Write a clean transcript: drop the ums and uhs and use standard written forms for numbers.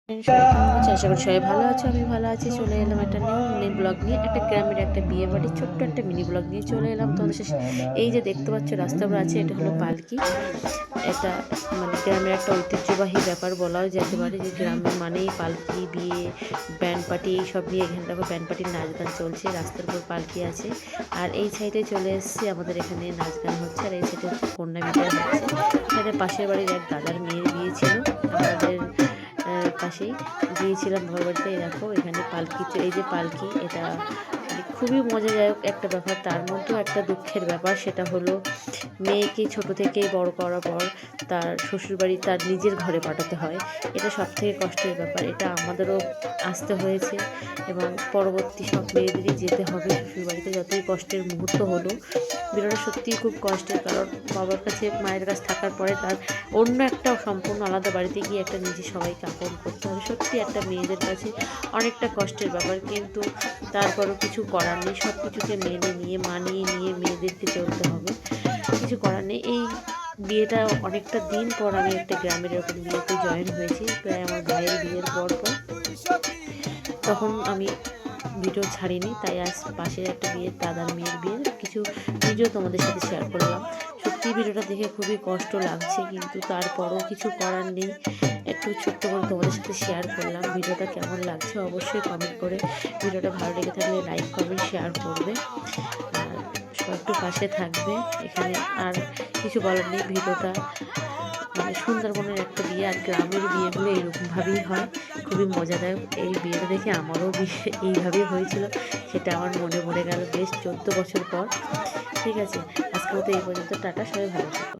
সবাই কেমন আছো? আশা করি সবাই ভালো আছো। আমি ভালো আছি। চলে এলাম একটা নিউ মিনি ব্লগ নিয়ে, একটা গ্রামের একটা বিয়ে বাড়ির ছোট্ট একটা মিনি ব্লগ নিয়ে চলে এলাম তোমাদের শেষে। এই যে দেখতে পাচ্ছ রাস্তার উপর আছে, এটা হলো পালকি। এটা মানে গ্রামের একটা ঐতিহ্যবাহী ব্যাপার বলাও যেতে পারে, যে গ্রামের মানেই পালকি, বিয়ে, ব্যান্ড পার্টি এইসব নিয়ে। এখানে দেখো ব্যান্ড পার্টির নাচ গান চলছে, রাস্তার উপর পালকি আছে। আর এই সাইডে চলে এসেছি, আমাদের এখানে নাচ গান হচ্ছে। আর এই সাইডে হচ্ছে কন্যা বিদায় হচ্ছে। এখানে পাশের বাড়ির এক দাদার মেয়ের বিয়ে ছিল আমাদের পাশেই। গিয়েছিলাম বাবার বাড়িতে। এই দেখো এখানে পালকি, এই যে পালকি, এটা মানে খুবই মজাদায়ক একটা ব্যাপার। তার মধ্যেও একটা দুঃখের ব্যাপার, সেটা হলো মেয়েকে ছোট থেকেই বড় করার পর তার শ্বশুরবাড়ি তার নিজের ঘরে পাঠাতে হয়। এটা সবথেকে কষ্টের ব্যাপার। এটা আমাদেরও আসতে হয়েছে, এবং পরবর্তী সব মেয়েদেরই যেতে হবে শ্বশুরবাড়িতে, যতই কষ্টের মুহূর্ত হলো। বিয়েটা সত্যিই খুব কষ্টের, কারণ বাবার কাছে মায়ের কাছে থাকার পরে তার অন্য একটা সম্পূর্ণ আলাদা বাড়িতে গিয়ে একটা নিজে সবাইকে আপন করতে হবে। সত্যি একটা মেয়েদের কাছে অনেকটা কষ্টের ব্যাপার, কিন্তু তারপরও কিছু করার নেই। সব কিছুকে মেনে নিয়ে মানিয়ে নিয়ে মেয়েদেরকে চলতে হবে, কিছু করার নেই। এই বিয়েটা অনেকটা দিন পর আমি একটা গ্রামের এরকম বিয়েতে জয়েন হয়েছি, প্রায় আমার ভাইয়ের বিয়ের পর পর। তখন আমি ভিডিও ছাড়িনি, তাই আজ পাশের একটা বিয়ের দাদার মেয়ের বিয়ের কিছু ভিডিও তোমাদের সাথে শেয়ার করলাম। সত্যি ভিডিওটা দেখে খুবই কষ্ট লাগছে, কিন্তু তারপরও কিছু করার নেই। একটু ছোট্ট করে তোমাদের সাথে শেয়ার করলাম। ভিডিওটা কেমন লাগছে অবশ্যই কমেন্ট করে, ভিডিওটা ভালো লেগে থাকলে লাইক কমেন্ট শেয়ার করবে, আর সবাই একটু পাশে থাকবে। এখানে আর কিছু বলার নেই। ভিডিওটা মানে সুন্দরবনের একটা বিয়ে, আর গ্রামের বিয়েগুলো এইরকমভাবেই হয়, খুবই মজাদায়ক। এই বিয়েটা দেখে আমারও বিয়ে এইভাবেই হয়েছিল, সেটা আমার মনে পড়ে গেল বেশ 14 বছর পর। ঠিক আছে, আজকের মতো এই পর্যন্ত। টাটা, সবাই ভালো থেকো।